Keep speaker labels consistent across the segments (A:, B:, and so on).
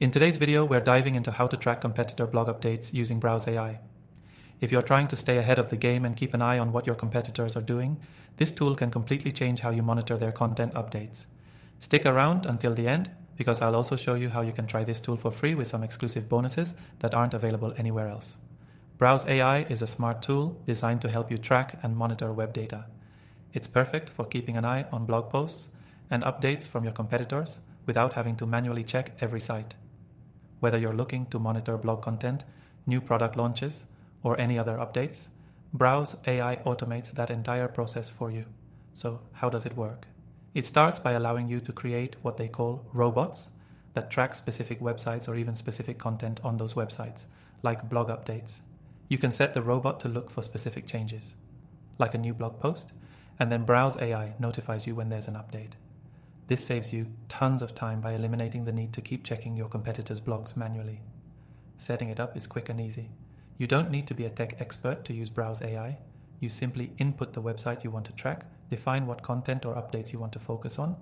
A: In today's video, we're diving into how to track competitor blog updates using Browse AI. If you're trying to stay ahead of the game and keep an eye on what your competitors are doing, this tool can completely change how you monitor their content updates. Stick around until the end, because I'll also show you how you can try this tool for free with some exclusive bonuses that aren't available anywhere else. Browse AI is a smart tool designed to help you track and monitor web data. It's perfect for keeping an eye on blog posts and updates from your competitors without having to manually check every site. Whether you're looking to monitor blog content, new product launches, or any other updates, Browse AI automates that entire process for you. So how does it work? It starts by allowing you to create what they call robots that track specific websites or even specific content on those websites, like blog updates. You can set the robot to look for specific changes, like a new blog post, and then Browse AI notifies you when there's an update. This saves you tons of time by eliminating the need to keep checking your competitors' blogs manually. Setting it up is quick and easy. You don't need to be a tech expert to use Browse AI. You simply input the website you want to track, define what content or updates you want to focus on,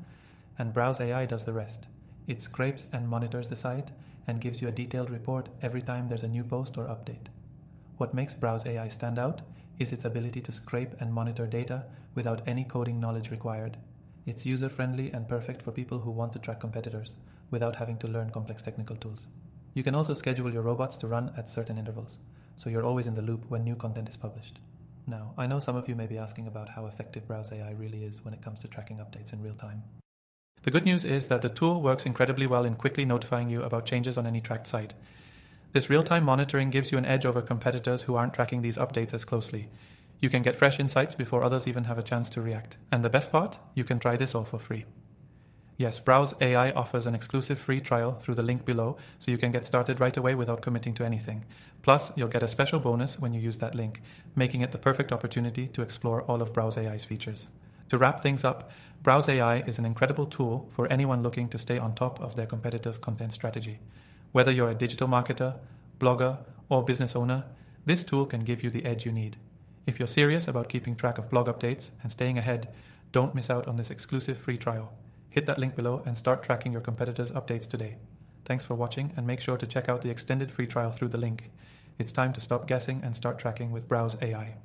A: and Browse AI does the rest. It scrapes and monitors the site and gives you a detailed report every time there's a new post or update. What makes Browse AI stand out is its ability to scrape and monitor data without any coding knowledge required. It's user-friendly and perfect for people who want to track competitors without having to learn complex technical tools. You can also schedule your robots to run at certain intervals, so you're always in the loop when new content is published. Now, I know some of you may be asking about how effective Browse AI really is when it comes to tracking updates in real time. The good news is that the tool works incredibly well in quickly notifying you about changes on any tracked site. This real-time monitoring gives you an edge over competitors who aren't tracking these updates as closely. You can get fresh insights before others even have a chance to react. And the best part, you can try this all for free. Yes, Browse AI offers an exclusive free trial through the link below, so you can get started right away without committing to anything. Plus, you'll get a special bonus when you use that link, making it the perfect opportunity to explore all of Browse AI's features. To wrap things up, Browse AI is an incredible tool for anyone looking to stay on top of their competitors' content strategy. Whether you're a digital marketer, blogger, or business owner, this tool can give you the edge you need. If you're serious about keeping track of blog updates and staying ahead, don't miss out on this exclusive free trial. Hit that link below and start tracking your competitors' updates today. Thanks for watching, and make sure to check out the extended free trial through the link. It's time to stop guessing and start tracking with Browse AI.